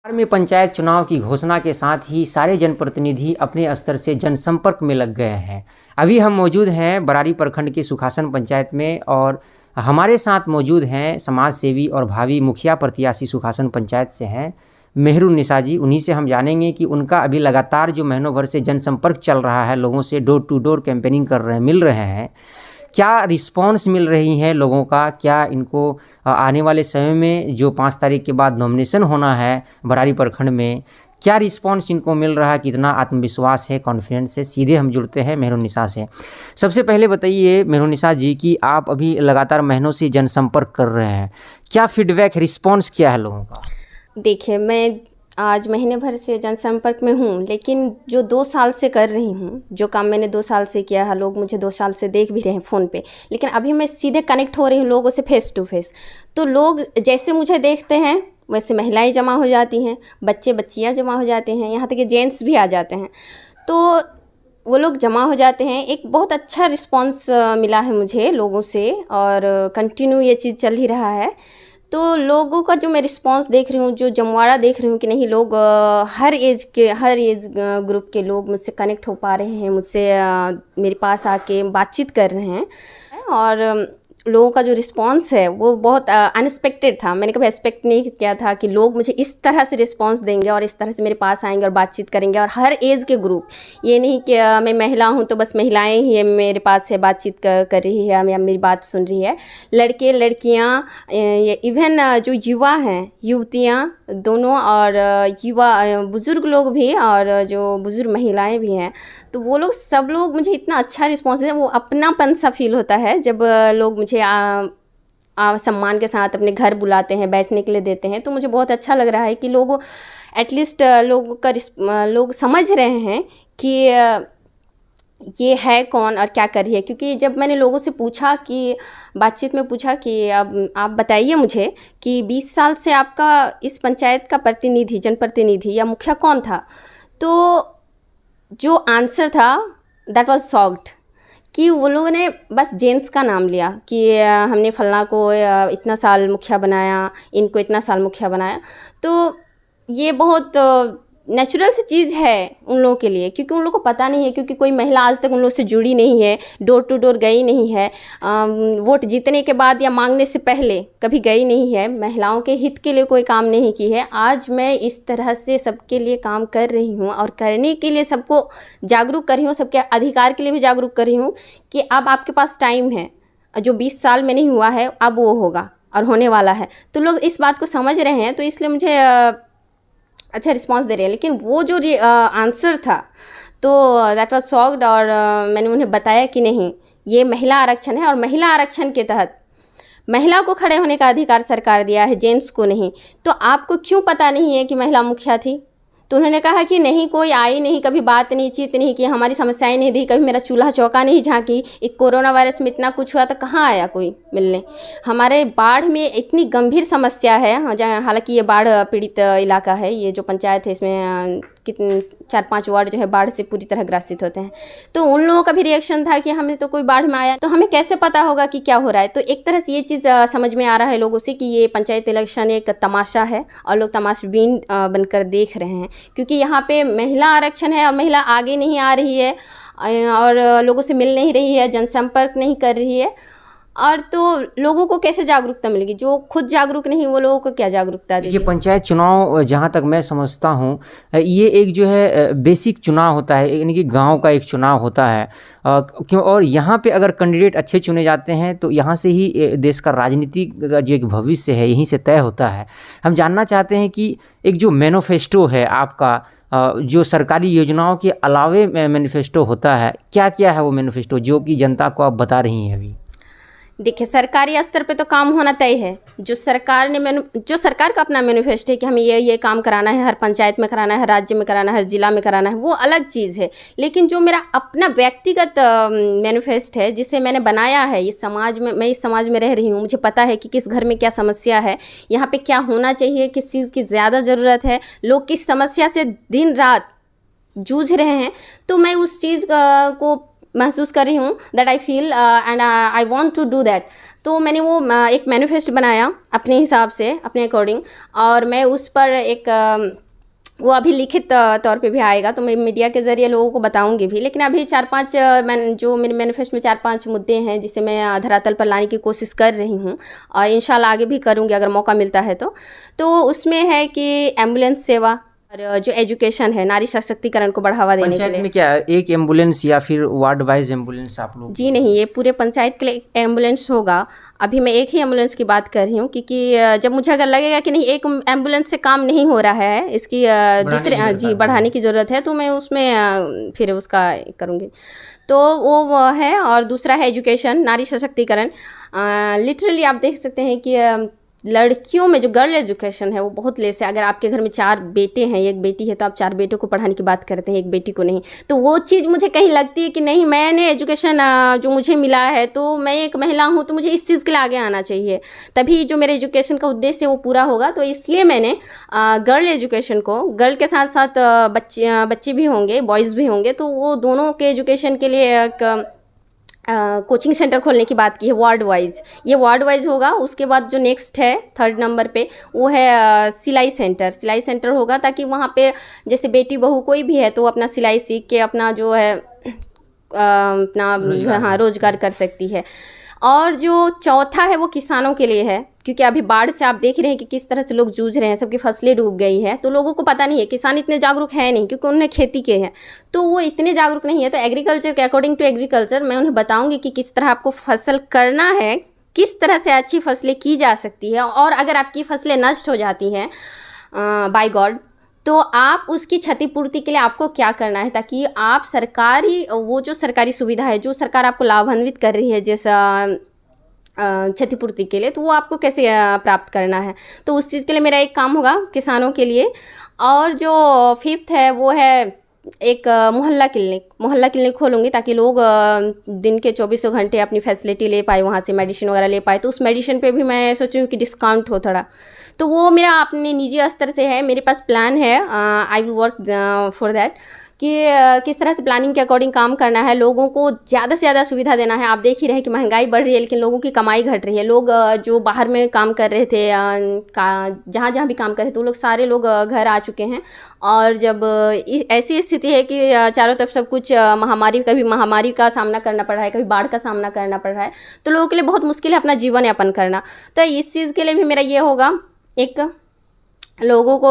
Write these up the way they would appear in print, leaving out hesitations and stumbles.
बिहार में पंचायत चुनाव की घोषणा के साथ ही सारे जनप्रतिनिधि अपने स्तर से जनसंपर्क में लग गए हैं। अभी हम मौजूद हैं बरारी प्रखंड के सुखासन पंचायत में और हमारे साथ मौजूद हैं समाज सेवी और भावी मुखिया प्रत्याशी सुखासन पंचायत से हैं मेहरुन्निसा जी। उन्हीं से हम जानेंगे कि उनका अभी लगातार जो महीनों भर से जनसंपर्क चल रहा है, लोगों से डोर टू डोर कैंपेनिंग कर रहे हैं, मिल रहे हैं, क्या रिस्पांस मिल रही है लोगों का, क्या इनको आने वाले समय में जो 5 तारीख के बाद नॉमिनेशन होना है बरारी प्रखंड में, क्या रिस्पांस इनको मिल रहा है, कितना आत्मविश्वास है, कॉन्फिडेंस है। सीधे हम जुड़ते हैं मेहरुन्निसा से। सबसे पहले बताइए मेहरुन्निसा जी कि आप अभी लगातार महीनों से जनसंपर्क कर रहे हैं, क्या फीडबैक रिस्पांस क्या है लोगों का? देखिए, मैं आज महीने भर से जनसंपर्क में हूँ, लेकिन जो 2 साल से कर रही हूँ, जो काम मैंने 2 साल से किया है, लोग मुझे 2 साल से देख भी रहे हैं फ़ोन पे, लेकिन अभी मैं सीधे कनेक्ट हो रही हूँ लोगों से फेस टू फेस। तो लोग जैसे मुझे देखते हैं वैसे महिलाएं जमा हो जाती हैं, बच्चे बच्चियाँ जमा हो जाते हैं, यहाँ तक कि जेंट्स भी आ जाते हैं। तो वो लोग जमा हो जाते हैं। एक बहुत अच्छा रिस्पॉन्स मिला है मुझे लोगों से और कंटिन्यू ये चीज़ चल ही रहा है। तो लोगों का जो मैं रिस्पांस देख रही हूँ, जो जमवाड़ा देख रही हूँ कि नहीं, लोग हर एज ग्रुप के लोग मुझसे कनेक्ट हो पा रहे हैं, मुझसे मेरे पास आके बातचीत कर रहे हैं। और लोगों का जो रिस्पांस है वो बहुत अनएक्सपेक्टेड था। मैंने कभी एक्सपेक्ट नहीं किया था कि लोग मुझे इस तरह से रिस्पांस देंगे और इस तरह से मेरे पास आएंगे और बातचीत करेंगे। और हर एज के ग्रुप, ये नहीं कि मैं महिला हूँ तो बस महिलाएं ही मेरे पास से बातचीत कर रही है या मेरी बात सुन रही है। लड़के लड़कियाँ, इवन जो युवा हैं, युवतियाँ दोनों, और युवा बुज़ुर्ग लोग भी और जो बुज़ुर्ग महिलाएं भी हैं, तो वो लोग सब लोग मुझे इतना अच्छा रिस्पांस देते हैं। वो अपनापन सा फील होता है जब लोग मुझे सम्मान के साथ अपने घर बुलाते हैं, बैठने के लिए देते हैं। तो मुझे बहुत अच्छा लग रहा है कि लोग एटलीस्ट लोग समझ रहे हैं कि ये है कौन और क्या कर रही है। क्योंकि जब मैंने लोगों से पूछा कि बातचीत में पूछा कि अब आप बताइए मुझे कि 20 साल से आपका इस पंचायत का प्रतिनिधि, जनप्रतिनिधि या मुखिया कौन था, तो जो आंसर था दैट वाज शॉक्ड कि वो लोगों ने बस जेंट्स का नाम लिया कि हमने फलना को इतना साल मुखिया बनाया, इनको इतना साल मुखिया बनाया। तो ये बहुत नेचुरल सी चीज़ है उन लोगों के लिए, क्योंकि उन लोगों को पता नहीं है, क्योंकि कोई महिला आज तक उन लोगों से जुड़ी नहीं है, डोर टू डोर गई नहीं है, वोट जीतने के बाद या मांगने से पहले कभी गई नहीं है, महिलाओं के हित के लिए कोई काम नहीं की है। आज मैं इस तरह से सबके लिए काम कर रही हूँ और करने के लिए सबको जागरूक कर रही हूँ, सबके अधिकार के लिए भी जागरूक कर रही हूँ कि अब आपके पास टाइम है, जो 20 साल में नहीं हुआ है अब वो होगा और होने वाला है। तो लोग इस बात को समझ रहे हैं, तो इसलिए मुझे अच्छा रिस्पांस दे रहे हैं। लेकिन वो जो आंसर था तो दैट वाज शॉक्ड। और मैंने उन्हें बताया कि नहीं, ये महिला आरक्षण है और महिला आरक्षण के तहत महिला को खड़े होने का अधिकार सरकार दिया है, जेंट्स को नहीं। तो आपको क्यों पता नहीं है कि महिला मुखिया थी? तो उन्होंने कहा कि नहीं, कोई आई नहीं, कभी बात नहीं चीत नहीं की, हमारी समस्याएं नहीं दी, कभी मेरा चूल्हा चौका नहीं झांकी। इस कोरोना वायरस में इतना कुछ हुआ तो कहाँ आया कोई मिलने? हमारे बाढ़ में इतनी गंभीर समस्या है, हालांकि ये बाढ़ पीड़ित इलाका है, ये जो पंचायत है इसमें कितने 4-5 वार्ड जो है बाढ़ से पूरी तरह ग्रसित होते हैं। तो उन लोगों का भी रिएक्शन था कि हमें तो कोई बाढ़ में आया, तो हमें कैसे पता होगा कि क्या हो रहा है। तो एक तरह से ये चीज़ समझ में आ रहा है लोगों से कि ये पंचायत इलेक्शन एक तमाशा है और लोग तमाशबीन बनकर देख रहे हैं। क्योंकि यहाँ पे महिला आरक्षण है और महिला आगे नहीं आ रही है और लोगों से मिल नहीं रही है, जनसंपर्क नहीं कर रही है, और तो लोगों को कैसे जागरूकता मिलेगी? जो खुद जागरूक नहीं, वो लोगों को क्या जागरूकता देगी? ये पंचायत चुनाव जहाँ तक मैं समझता हूँ ये एक जो है बेसिक चुनाव होता है, यानी कि गांव का एक चुनाव होता है। क्यों? और यहाँ पे अगर कैंडिडेट अच्छे चुने जाते हैं तो यहाँ से ही देश का राजनीति का जो एक भविष्य है यहीं से तय होता है। हम जानना चाहते हैं कि एक जो मैनिफेस्टो है आपका, जो सरकारी योजनाओं के अलावे मैनिफेस्टो होता है, क्या क्या है वो मैनिफेस्टो जो कि जनता को आप बता रही हैं अभी? देखिए, सरकारी स्तर पे तो काम होना तय है। जो सरकार का अपना मैनिफेस्टो है कि हमें ये काम कराना है, हर पंचायत में कराना है, हर राज्य में कराना है, हर जिला में कराना है, वो अलग चीज़ है। लेकिन जो मेरा अपना व्यक्तिगत मैनिफेस्टो है जिसे मैंने बनाया है, ये समाज में, मैं इस समाज में रह रही हूँ, मुझे पता है कि किस घर में क्या समस्या है, यहाँ पे क्या होना चाहिए, किस चीज़ की ज़्यादा ज़रूरत है, लोग किस समस्या से दिन रात जूझ रहे हैं। तो मैं उस चीज़ को महसूस कर रही हूँ, that I feel and I want to do that. तो मैंने वो एक मैनिफेस्ट बनाया अपने हिसाब से, अपने अकॉर्डिंग, और मैं उस पर एक वो अभी लिखित तौर पे भी आएगा, तो मैं मीडिया के ज़रिए लोगों को बताऊंगी भी। लेकिन अभी 4-5 जो मेरे मैनिफेस्ट में 4-5 मुद्दे हैं जिसे मैं धरातल पर लाने की कोशिश कर रही हूँ, और इंशाल्लाह आगे भी करूँगी अगर मौका मिलता है तो उसमें है कि एम्बुलेंस सेवा और जो एजुकेशन है, नारी सशक्तिकरण को बढ़ावा देने के पंचायत लिए। में क्या एक एम्बुलेंस या फिर वार्ड वाइज एम्बुलेंस आप लोग? जी नहीं, ये पूरे पंचायत के लिए एम्बुलेंस होगा। अभी मैं एक ही एम्बुलेंस की बात कर रही हूँ, क्योंकि जब मुझे अगर लगेगा कि नहीं एक एम्बुलेंस से काम नहीं हो रहा है, इसकी दूसरे जी बढ़ाने की ज़रूरत है, तो मैं उसमें फिर उसका करूँगी। तो वो है, और दूसरा है एजुकेशन, नारी सशक्तिकरण। लिटरली आप देख सकते हैं कि लड़कियों में जो गर्ल एजुकेशन है वो बहुत लेस है। अगर आपके घर में 4 बेटे हैं, एक बेटी है, तो आप 4 बेटों को पढ़ाने की बात करते हैं, एक बेटी को नहीं। तो वो चीज़ मुझे कहीं लगती है कि नहीं, मैंने एजुकेशन जो मुझे मिला है, तो मैं एक महिला हूँ, तो मुझे इस चीज़ के लिए आगे आना चाहिए, तभी जो मेरे एजुकेशन का उद्देश्य है वो पूरा होगा। तो इसलिए मैंने गर्ल एजुकेशन को, गर्ल के साथ साथ बच्चे भी होंगे, बॉयज़ भी होंगे, तो वो दोनों के एजुकेशन के लिए एक कोचिंग सेंटर खोलने की बात की है, वार्ड वाइज। ये वार्ड वाइज होगा। उसके बाद जो नेक्स्ट है 3rd नंबर पे, वो है सिलाई सेंटर। सिलाई सेंटर होगा ताकि वहाँ पे जैसे बेटी बहू कोई भी है तो वो अपना सिलाई सीख के अपना जो है अपना रोजगार कर सकती है। और जो चौथा है वो किसानों के लिए है, क्योंकि अभी बाढ़ से आप देख रहे हैं कि किस तरह से लोग जूझ रहे हैं, सबकी फसलें डूब गई हैं। तो लोगों को पता नहीं है, किसान इतने जागरूक है नहीं, क्योंकि उन्हें खेती के हैं, तो वो इतने जागरूक नहीं है। तो एग्रीकल्चर के अकॉर्डिंग टू एग्रीकल्चर मैं उन्हें बताऊंगी कि किस तरह आपको फसल करना है, किस तरह से अच्छी फसलें की जा सकती है। और अगर आपकी फसलें नष्ट हो जाती हैं बाय गॉड, तो आप उसकी क्षतिपूर्ति के लिए आपको क्या करना है, ताकि आप सरकारी वो जो सरकारी सुविधा है, जो सरकार आपको लाभान्वित कर रही है जैसा क्षतिपूर्ति के लिए, तो वो आपको कैसे प्राप्त करना है। तो उस चीज़ के लिए मेरा एक काम होगा किसानों के लिए। और जो 5th है वो है एक मोहल्ला क्लिनिक खोलूँगी, ताकि लोग दिन के 24 घंटे अपनी फैसिलिटी ले पाए, वहाँ से मेडिसिन वगैरह ले पाए। तो उस मेडिसिन पे भी मैं सोच रही हूँ कि डिस्काउंट हो थोड़ा। तो वो मेरा अपने निजी स्तर से है, मेरे पास प्लान है, I will work for that, कि किस तरह से प्लानिंग के अकॉर्डिंग काम करना है, लोगों को ज़्यादा से ज़्यादा सुविधा देना है। आप देख ही रहे हैं कि महंगाई बढ़ रही है, लेकिन लोगों की कमाई घट रही है। लोग जो बाहर में काम कर रहे थे, जहाँ जहाँ भी काम कर रहे थे, वो लोग सारे लोग घर आ चुके हैं। और जब ऐसी स्थिति है कि चारों तरफ सब कुछ कभी महामारी का सामना करना पड़ रहा है, कभी बाढ़ का सामना करना पड़ रहा है, तो लोगों के लिए बहुत मुश्किल है अपना जीवन यापन करना। तो इस चीज़ के लिए भी मेरा ये होगा, एक लोगों को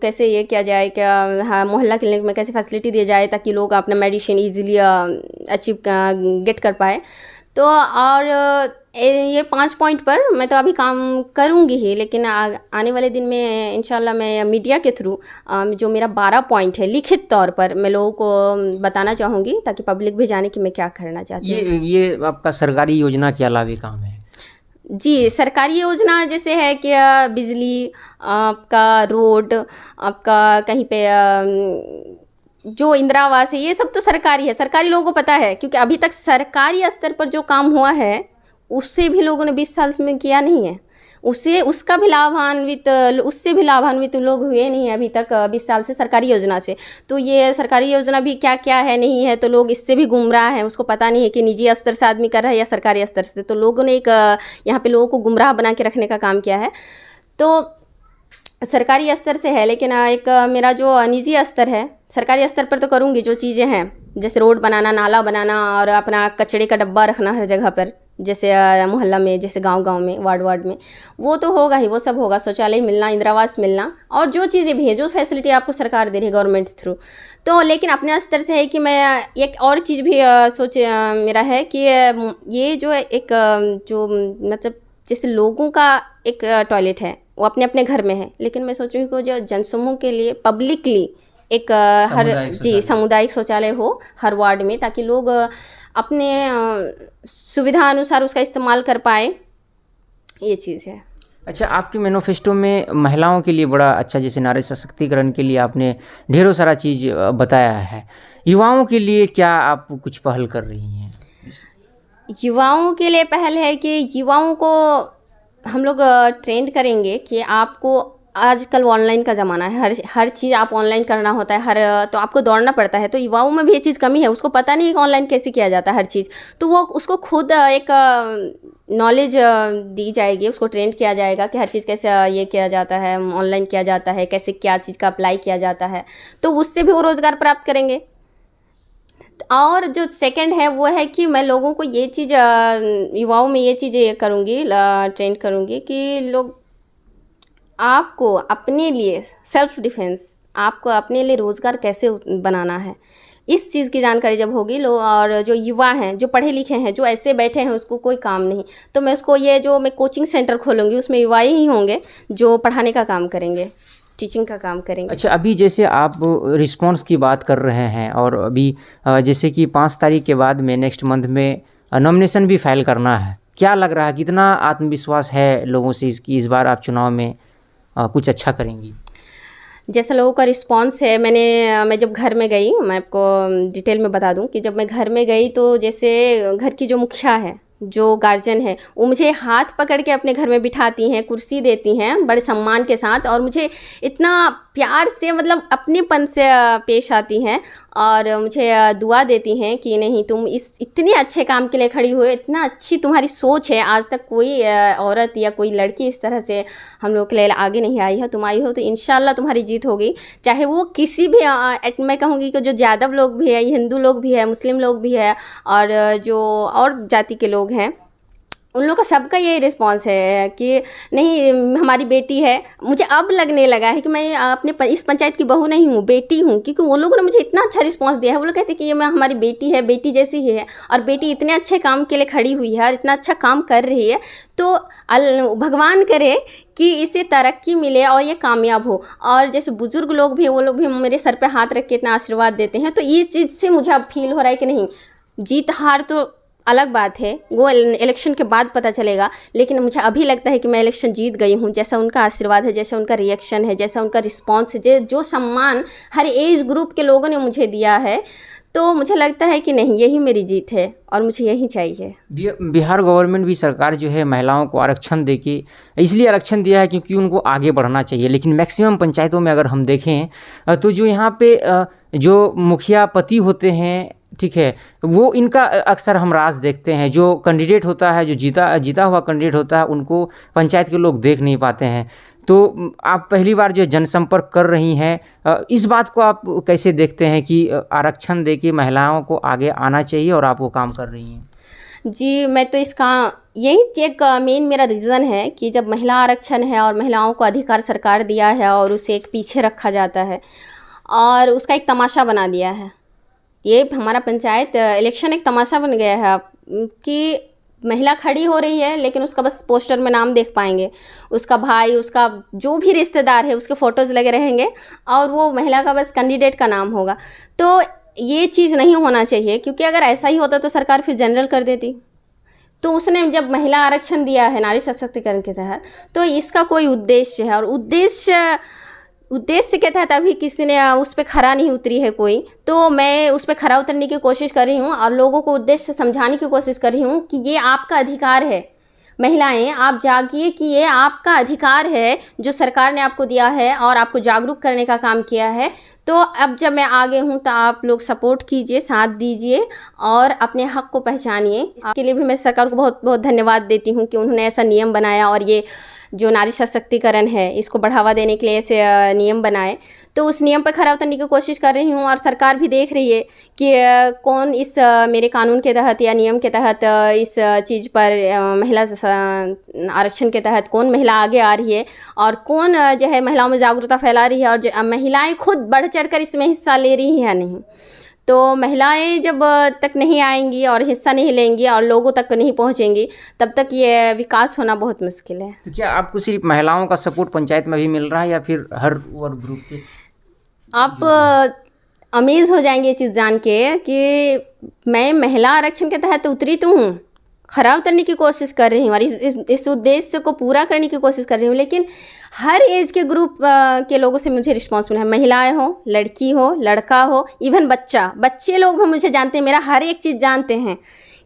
कैसे ये किया जाए, क्या हाँ मोहल्ला क्लिनिक में कैसे फैसिलिटी दी जाए ताकि लोग अपना मेडिसिन इजीली अचीव गेट कर पाए। तो और ये 5 पॉइंट पर मैं तो अभी काम करूँगी ही, लेकिन आने वाले दिन में इंशाल्लाह मैं मीडिया के थ्रू जो मेरा 12 पॉइंट है लिखित तौर पर मैं लोगों को बताना चाहूँगी, ताकि पब्लिक भी जाने कि मैं क्या करना चाहती हूँ। ये आपका सरकारी योजना के अलावा काम है? जी, सरकारी योजना जैसे है कि बिजली, आपका रोड, आपका कहीं पे जो इंदिरा आवास है, ये सब तो सरकारी है, सरकारी लोगों को पता है, क्योंकि अभी तक सरकारी स्तर पर जो काम हुआ है उससे भी लोगों ने 20 साल में किया नहीं है। उससे उससे भी लाभान्वित लोग हुए नहीं है अभी तक 20 साल से सरकारी योजना से। तो ये सरकारी योजना भी क्या क्या है नहीं है, तो लोग इससे भी गुमराह हैं, उसको पता नहीं है कि निजी स्तर से आदमी कर रहा है या सरकारी स्तर से। तो लोगों ने एक यहाँ पे लोगों को गुमराह बना के रखने का काम किया है। तो सरकारी स्तर से है, लेकिन एक मेरा जो निजी स्तर है, सरकारी स्तर पर तो करूँगी जो चीज़ें हैं, जैसे रोड बनाना, नाला बनाना, और अपना कचरे का डब्बा रखना हर जगह पर, जैसे मोहल्ला में, जैसे गांव में, वार्ड में, वो तो होगा ही, वो सब होगा। शौचालय मिलना, इंदिरा आवास मिलना, और जो चीज़ें भी है, जो फैसिलिटी आपको सरकार दे रही है गवर्नमेंट थ्रू। तो लेकिन अपने स्तर से है कि मैं एक और चीज़ भी मेरा है कि ये जो एक जो मतलब जैसे लोगों का एक टॉयलेट है वो अपने अपने घर में है, लेकिन मैं सोच रही हूँ कि जो जनसमूह के लिए पब्लिकली एक सामुदायिक शौचालय हो हर वार्ड में, ताकि लोग अपने सुविधा अनुसार उसका इस्तेमाल कर पाए, ये चीज़ है। अच्छा, आपके मैनिफेस्टो में महिलाओं के लिए बड़ा अच्छा, जैसे नारी सशक्तिकरण के लिए आपने ढेरों सारा चीज़ बताया है। युवाओं के लिए क्या आप कुछ पहल कर रही हैं? युवाओं के लिए पहल है कि युवाओं को हम लोग ट्रेंड करेंगे कि आपको आजकल ऑनलाइन का ज़माना है, हर चीज़ आप ऑनलाइन करना होता है, तो आपको दौड़ना पड़ता है। तो युवाओं में भी ये चीज़ कमी है, उसको पता नहीं है कि ऑनलाइन कैसे किया जाता है हर चीज़। तो वो उसको खुद एक नॉलेज दी जाएगी, उसको ट्रेन किया जाएगा कि हर चीज़ कैसे ये किया जाता है, ऑनलाइन किया जाता है, कैसे क्या चीज़ का अप्लाई किया जाता है, तो उससे भी वो रोज़गार प्राप्त करेंगे। और जो सेकंड है वो है कि मैं लोगों को ये चीज़ युवाओं में ये चीज़ें करूँगी, ट्रेन करूँगी कि लोग आपको अपने लिए सेल्फ डिफेंस, आपको अपने लिए रोज़गार कैसे बनाना है, इस चीज़ की जानकारी जब होगी और जो युवा हैं, जो पढ़े लिखे हैं, जो ऐसे बैठे हैं उसको कोई काम नहीं, तो मैं उसको ये जो मैं कोचिंग सेंटर खोलूँगी उसमें युवा ही होंगे जो पढ़ाने का काम करेंगे, टीचिंग का काम करेंगे। अच्छा, अभी जैसे आप रिस्पांस की बात कर रहे हैं और अभी जैसे कि 5 तारीख के बाद में नेक्स्ट मंथ में नॉमिनेशन भी फाइल करना है, क्या लग रहा है, कितना आत्मविश्वास है लोगों से इसकी इस बार आप चुनाव में कुछ अच्छा करेंगी? जैसा लोगों का रिस्पांस है, मैं जब घर में गई, मैं आपको डिटेल में बता दूं कि जब मैं घर में गई तो जैसे घर की जो मुखिया है, जो गार्जियन है, वो मुझे हाथ पकड़ के अपने घर में बिठाती हैं, कुर्सी देती हैं बड़े सम्मान के साथ, और मुझे इतना प्यार से मतलब अपनेपन से पेश आती हैं और मुझे दुआ देती हैं कि नहीं, तुम इस इतने अच्छे काम के लिए खड़ी हुई, इतना अच्छी तुम्हारी सोच है, आज तक कोई औरत या कोई लड़की इस तरह से हम लोग के लिए आगे नहीं आई है, तुम आई हो तो इंशाल्लाह तुम्हारी जीत होगी। चाहे वो किसी भी मैं कहूँगी कि जो यादव लोग भी है, हिंदू लोग भी है, मुस्लिम लोग भी है, और जो और जाति के लोग हैं, उन लोगों का सबका यही रिस्पांस है कि नहीं, हमारी बेटी है। मुझे अब लगने लगा है कि मैं अपने इस पंचायत की बहू नहीं हूँ, बेटी हूँ, क्योंकि वो लोगों ने मुझे इतना अच्छा रिस्पांस दिया है। वो लोग कहते हैं कि ये मैं हमारी बेटी है, बेटी जैसी ही है, और बेटी इतने अच्छे काम के लिए खड़ी हुई है और इतना अच्छा काम कर रही है, तो भगवान करे कि इसे तरक्की मिले और ये कामयाब हो। और जैसे बुज़ुर्ग लोग भी, वो लोग भी मेरे सर पे हाथ रख के इतना आशीर्वाद देते हैं, तो ये चीज़ से मुझे अब फील हो रहा है कि नहीं, जीत हार तो अलग बात है, वो इलेक्शन के बाद पता चलेगा, लेकिन मुझे अभी लगता है कि मैं इलेक्शन जीत गई हूँ। जैसा उनका आशीर्वाद है, जैसा उनका रिएक्शन है, जैसा उनका रिस्पांस है, जो सम्मान हर एज ग्रुप के लोगों ने मुझे दिया है, तो मुझे लगता है कि नहीं, यही मेरी जीत है और मुझे यही चाहिए। बिहार गवर्नमेंट भी, सरकार जो है महिलाओं को आरक्षण देके इसलिए आरक्षण दिया है क्योंकि उनको आगे बढ़ना चाहिए, लेकिन मैक्सिमम पंचायतों में अगर हम देखें तो जो यहाँ पे जो मुखिया पति होते हैं, ठीक है, वो इनका अक्सर हम राज देखते हैं। जो कैंडिडेट होता है, जो जीता हुआ कैंडिडेट होता है, उनको पंचायत के लोग देख नहीं पाते हैं। तो आप पहली बार जो जनसंपर्क कर रही हैं, इस बात को आप कैसे देखते हैं कि आरक्षण देके महिलाओं को आगे आना चाहिए और आप वो काम कर रही हैं? जी, मैं तो इसका यही एक मेन मेरा रीज़न है कि जब महिला आरक्षण है और महिलाओं को अधिकार सरकार दिया है और उसे एक पीछे रखा जाता है और उसका एक तमाशा बना दिया है। ये हमारा पंचायत इलेक्शन एक तमाशा बन गया है कि महिला खड़ी हो रही है, लेकिन उसका बस पोस्टर में नाम देख पाएंगे, उसका भाई, उसका जो भी रिश्तेदार है, उसके फ़ोटोज़ लगे रहेंगे और वो महिला का बस कैंडिडेट का नाम होगा। तो ये चीज़ नहीं होना चाहिए, क्योंकि अगर ऐसा ही होता तो सरकार फिर जनरल कर देती। तो उसने जब महिला आरक्षण दिया है नारी सशक्तिकरण के तहत, तो इसका कोई उद्देश्य है, और उद्देश्य के तहत अभी किसी ने उस पर खरा नहीं उतरी है कोई, तो मैं उस पर खरा उतरने की कोशिश कर रही हूँ और लोगों को उद्देश्य समझाने की कोशिश कर रही हूँ कि ये आपका अधिकार है। महिलाएं, आप जागिए कि ये आपका अधिकार है जो सरकार ने आपको दिया है और आपको जागरूक करने का काम किया है। तो अब जब मैं आगे हूँ तो आप लोग सपोर्ट कीजिए, साथ दीजिए और अपने हक को पहचानिए। इसके लिए भी मैं सरकार को बहुत बहुत धन्यवाद देती हूँ कि उन्होंने ऐसा नियम बनाया और ये जो नारी सशक्तिकरण है इसको बढ़ावा देने के लिए ऐसे नियम बनाए। तो उस नियम पर खरा उतरने की कोशिश कर रही हूँ और सरकार भी देख रही है कि कौन इस मेरे कानून के तहत या नियम के तहत इस चीज़ पर महिला आरक्षण के तहत कौन महिला आगे आ रही है और कौन जो है महिलाओं में जागरूकता फैला रही है और महिलाएं खुद बढ़ चढ़कर इसमें हिस्सा ले रही हैं या नहीं। तो महिलाएं जब तक नहीं आएंगी और हिस्सा नहीं लेंगी और लोगों तक नहीं पहुंचेंगी, तब तक ये विकास होना बहुत मुश्किल है। तो क्या आपको सिर्फ महिलाओं का सपोर्ट पंचायत में भी मिल रहा है या फिर हर वर्ग ग्रुप के? आप अमेज़ हो जाएंगे ये चीज़ जान के कि मैं महिला आरक्षण के तहत उतरी तो हूँ, खरा उतरने की कोशिश कर रही हूँ और इस उद्देश्य को पूरा करने की कोशिश कर रही हूँ, लेकिन हर एज के ग्रुप के लोगों से मुझे रिस्पॉन्स मिला है। महिलाएं हो, लड़की हो, लड़का हो, इवन बच्चे लोग भी मुझे जानते हैं, मेरा हर एक चीज़ जानते हैं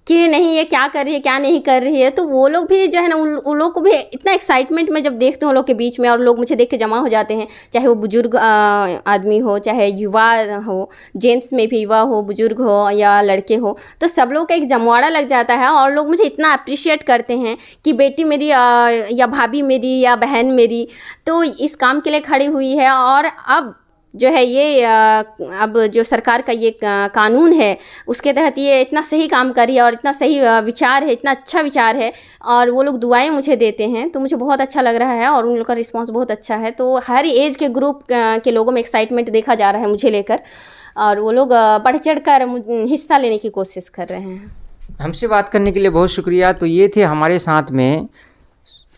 कि नहीं ये क्या कर रही है क्या नहीं कर रही है, तो वो लोग भी जो है ना उन लोग को भी इतना एक्साइटमेंट में जब देखते हैं उन लोग के बीच में, और लोग मुझे देख के जमा हो जाते हैं, चाहे वो बुजुर्ग आदमी हो, चाहे युवा हो, जेंट्स में भी युवा हो, बुजुर्ग हो या लड़के हो, तो सब लोग का एक जमवाड़ा लग जाता है। और लोग मुझे इतना अप्रिशिएट करते हैं कि बेटी मेरी या भाभी मेरी या बहन मेरी तो इस काम के लिए खड़ी हुई है। और अब जो है ये अब जो सरकार का ये कानून है उसके तहत ये इतना सही काम कर रही है, और इतना सही विचार है, इतना अच्छा विचार है, और वो लोग दुआएं मुझे देते हैं, तो मुझे बहुत अच्छा लग रहा है और उन लोग का रिस्पांस बहुत अच्छा है। तो हर एज के ग्रुप के लोगों में एक्साइटमेंट देखा जा रहा है मुझे लेकर, और वो लोग बढ़ चढ़ कर हिस्सा लेने की कोशिश कर रहे हैं। हमसे बात करने के लिए बहुत शुक्रिया। तो ये थे हमारे साथ में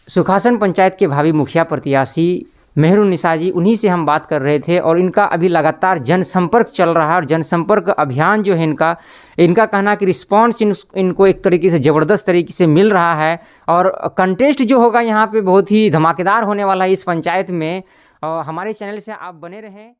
सुखासन पंचायत के भावी मुखिया प्रत्याशी मेहरुन्निसा जी, उन्हीं से हम बात कर रहे थे। और इनका अभी लगातार जनसंपर्क चल रहा है, और जनसंपर्क अभियान जो है इनका कहना कि रिस्पांस इनको एक तरीके से ज़बरदस्त तरीके से मिल रहा है। और कंटेस्ट जो होगा यहाँ पे बहुत ही धमाकेदार होने वाला है इस पंचायत में। और हमारे चैनल से आप बने रहें।